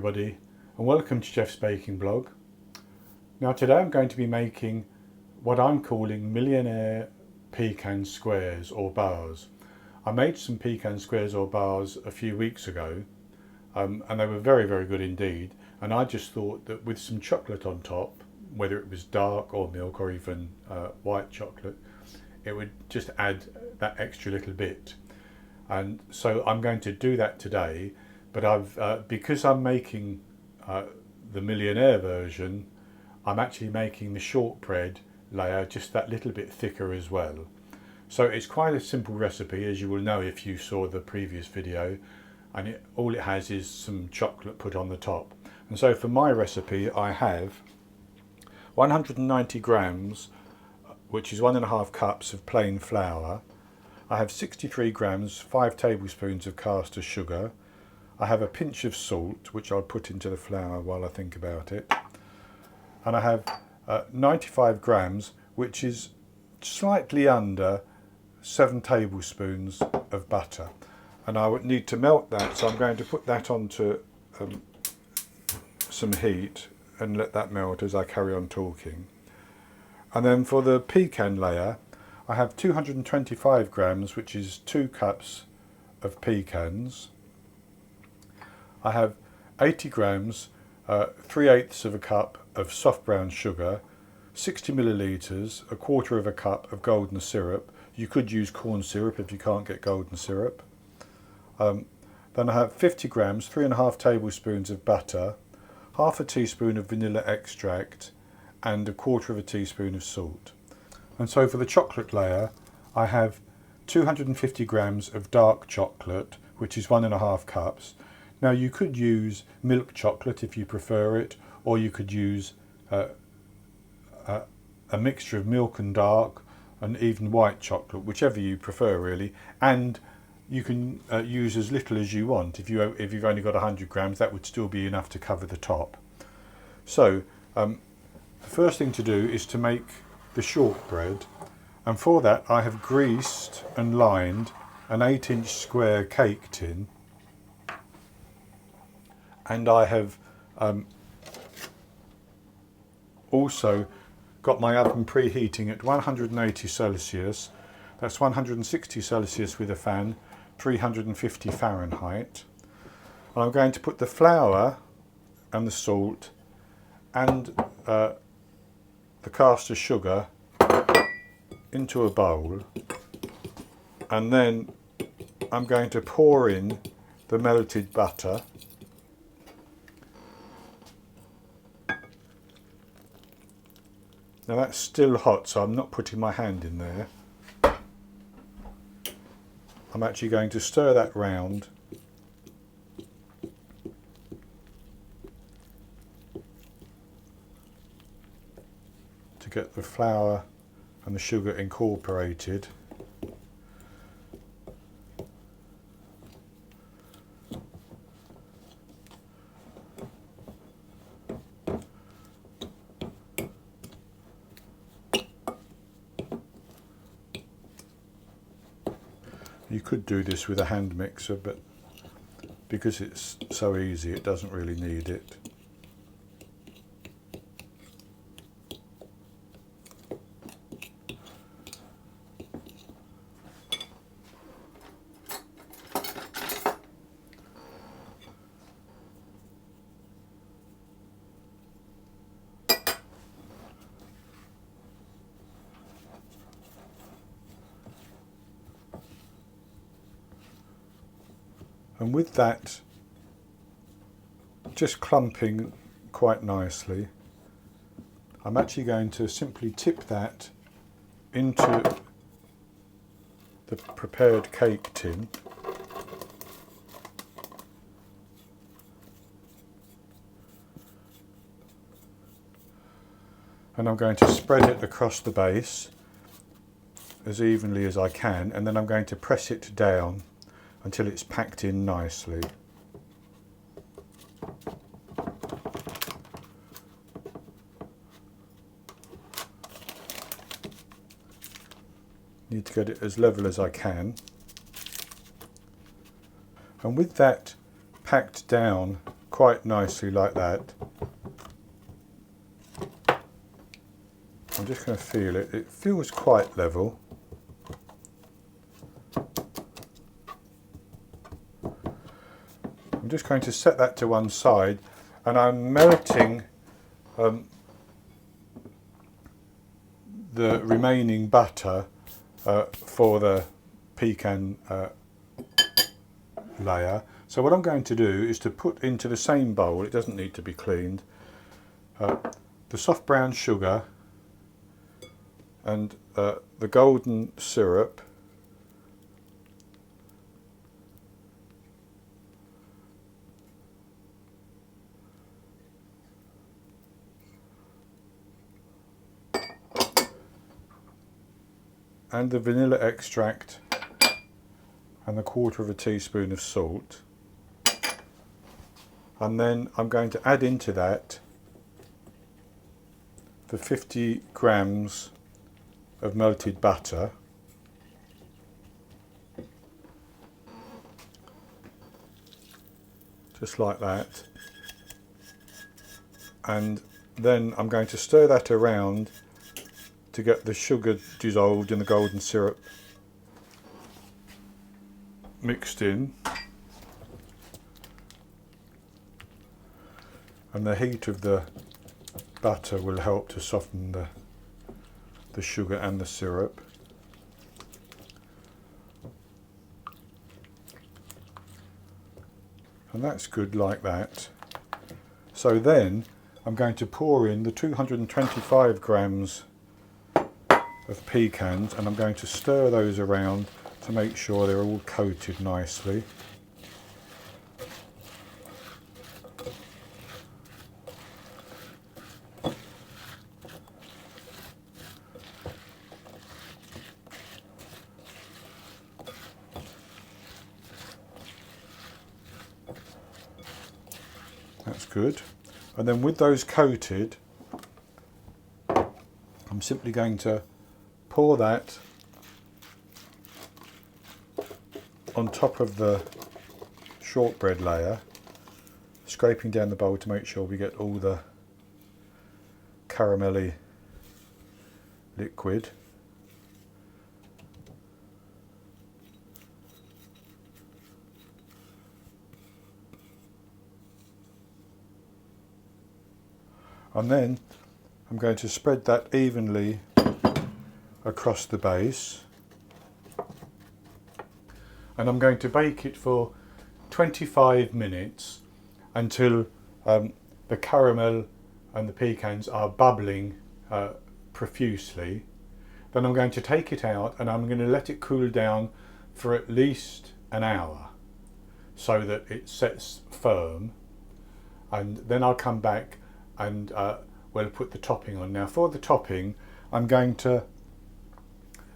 everybody, and welcome to Jeff's Baking Blog. Now today I'm going to be making what I'm calling Millionaire pecan squares or bars. I made some pecan squares or bars a few weeks ago and they were very good indeed, and I just thought that with some chocolate on top, whether it was dark or milk or even white chocolate, it would just add that extra little bit. And so I'm going to do that today, but I've because I'm making the Millionaire version, I'm actually making the shortbread layer just that little bit thicker as well. So it's quite a simple recipe, as you will know if you saw the previous video, and all it has is some chocolate put on the top. And so for my recipe I have 190 grams, which is 1.5 cups of plain flour. I have 63 grams, 5 tablespoons of caster sugar. I have a pinch of salt, which I'll put into the flour while I think about it. And I have 95 grams, which is slightly under 7 tablespoons of butter. And I would need to melt that, so I'm going to put that onto some heat and let that melt as I carry on talking. And then for the pecan layer, I have 225 grams, which is 2 cups of pecans. I have 80 grams, 3/8 of a cup of soft brown sugar, 60 millilitres, 1/4 of a cup of golden syrup. You could use corn syrup if you can't get golden syrup. Then I have 50 grams, 3.5 tablespoons of butter, 1/2 teaspoon of vanilla extract, and 1/4 teaspoon of salt. And so for the chocolate layer, I have 250 grams of dark chocolate, which is 1.5 cups. Now you could use milk chocolate if you prefer it, or you could use a mixture of milk and dark, and even white chocolate, whichever you prefer really. And you can use as little as you want. If you've only got 100 grams, that would still be enough to cover the top. So the first thing to do is to make the shortbread, and for that I have greased and lined an 8-inch square cake tin, and I have also got my oven preheating at 180 Celsius. That's 160 Celsius with a fan, 350 Fahrenheit. And I'm going to put the flour and the salt and the caster sugar into a bowl, and then I'm going to pour in the melted butter. Now that's still hot, so I'm not putting my hand in there. I'm actually going to stir that round to get the flour and the sugar incorporated. You could do this with a hand mixer, but because it's so easy, it doesn't really need it. And with that just clumping quite nicely, I'm actually going to simply tip that into the prepared cake tin. And I'm going to spread it across the base as evenly as I can, and then I'm going to press it down until it's packed in nicely. Need to get it as level as I can. And with that packed down quite nicely like that. I'm just going to feel it. It feels quite level. I'm just going to set that to one side, and I'm melting the remaining butter for the pecan layer. So what I'm going to do is to put into the same bowl, it doesn't need to be cleaned, the soft brown sugar and the golden syrup, and the vanilla extract, and a quarter of a teaspoon of salt. And then I'm going to add into that the 50 grams of melted butter, just like that, and then I'm going to stir that around to get the sugar dissolved in the golden syrup mixed in, and the heat of the butter will help to soften the sugar and the syrup. And that's good like that. So then I'm going to pour in the 225 grams of pecans, and I'm going to stir those around to make sure they're all coated nicely. That's good. And then with those coated, I'm simply going to pour that on top of the shortbread layer, scraping down the bowl to make sure we get all the caramelly liquid. And then I'm going to spread that evenly across the base, and I'm going to bake it for 25 minutes until the caramel and the pecans are bubbling profusely. Then I'm going to take it out and I'm going to let it cool down for at least an hour so that it sets firm, and then I'll come back and we'll put the topping on. Now for the topping, I'm going to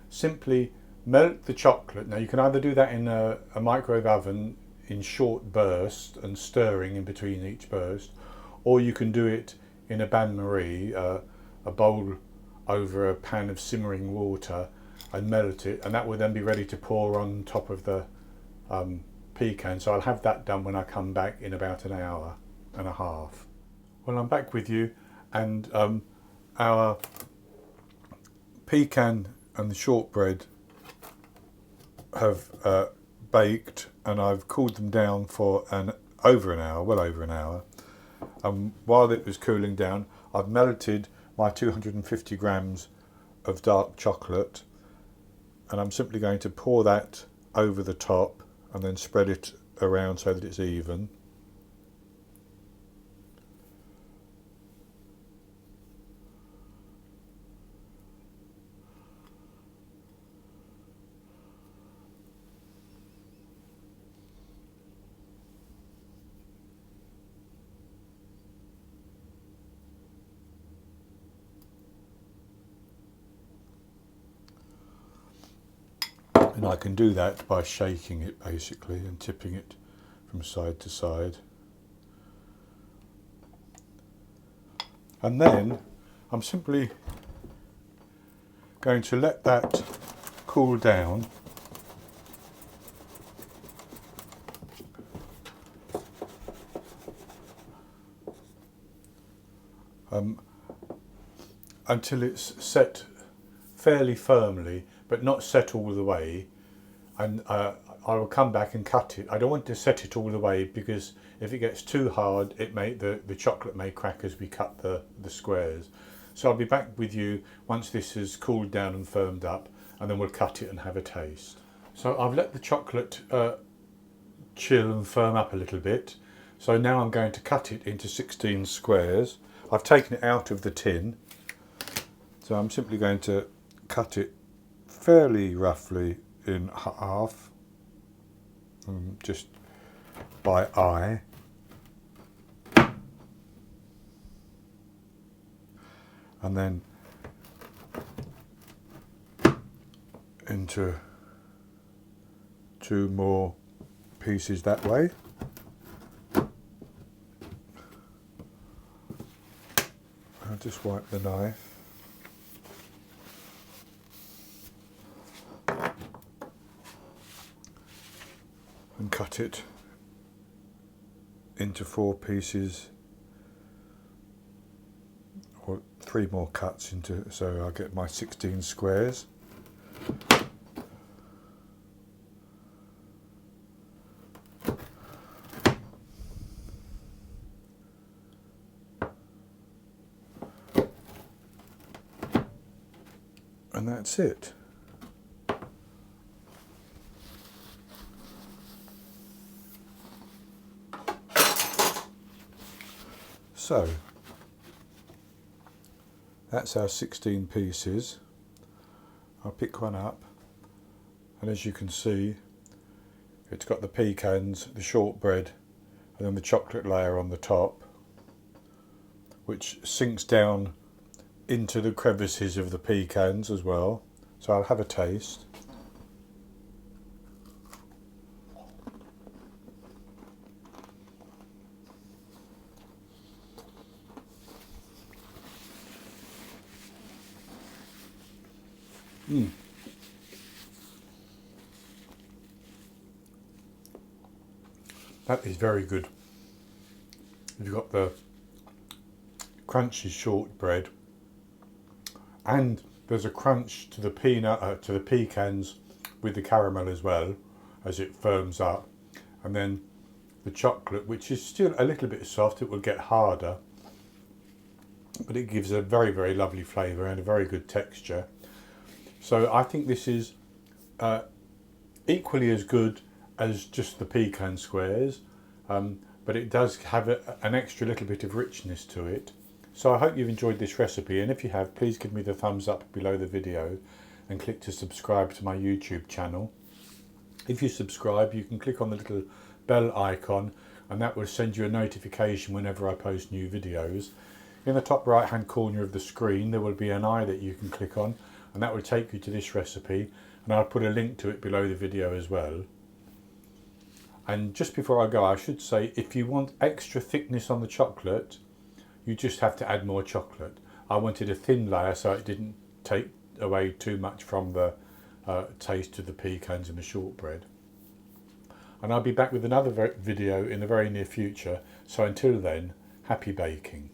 simply melt the chocolate. Now you can either do that in a microwave oven in short bursts and stirring in between each burst, or you can do it in a bain-marie, a bowl over a pan of simmering water, and melt it, and that will then be ready to pour on top of the pecan. So I'll have that done when I come back in about an hour and a half. Well, I'm back with you, and our pecan and the shortbread have baked, and I've cooled them down for well over an hour. While it was cooling down, I've melted my 250 grams of dark chocolate, and I'm simply going to pour that over the top and then spread it around so that it's even. And I can do that by shaking it basically and tipping it from side to side. And then I'm simply going to let that cool down . until it's set fairly firmly, but not set all the way. And I will come back and cut it. I don't want to set it all the way, because if it gets too hard, the chocolate may crack as we cut the squares. So I'll be back with you once this has cooled down and firmed up, and then we'll cut it and have a taste. So I've let the chocolate chill and firm up a little bit. So now I'm going to cut it into 16 squares. I've taken it out of the tin, so I'm simply going to cut it fairly roughly in half, just by eye. And then into 2 more pieces that way. I'll just wipe the knife. And cut it into 4 pieces, or 3 more cuts into, so I'll get my 16 squares. And that's it. So that's our 16 pieces. I'll pick one up, and as you can see, it's got the pecans, the shortbread, and then the chocolate layer on the top, which sinks down into the crevices of the pecans as well. So I'll have a taste. That is very good. You've got the crunchy shortbread, and there's a crunch to the to the pecans with the caramel as well as it firms up, and then the chocolate, which is still a little bit soft. It will get harder, but it gives a very, very lovely flavour and a very good texture. So I think this is equally as good as just the pecan squares, but it does have an extra little bit of richness to it. So I hope you've enjoyed this recipe, and if you have, please give me the thumbs up below the video and click to subscribe to my YouTube channel. If you subscribe, you can click on the little bell icon, and that will send you a notification whenever I post new videos. In the top right hand corner of the screen there will be an eye that you can click on, and that will take you to this recipe, and I'll put a link to it below the video as well. And just before I go, I should say, if you want extra thickness on the chocolate, you just have to add more chocolate. I wanted a thin layer so it didn't take away too much from the taste of the pecans and the shortbread. And I'll be back with another video in the very near future. So until then, happy baking.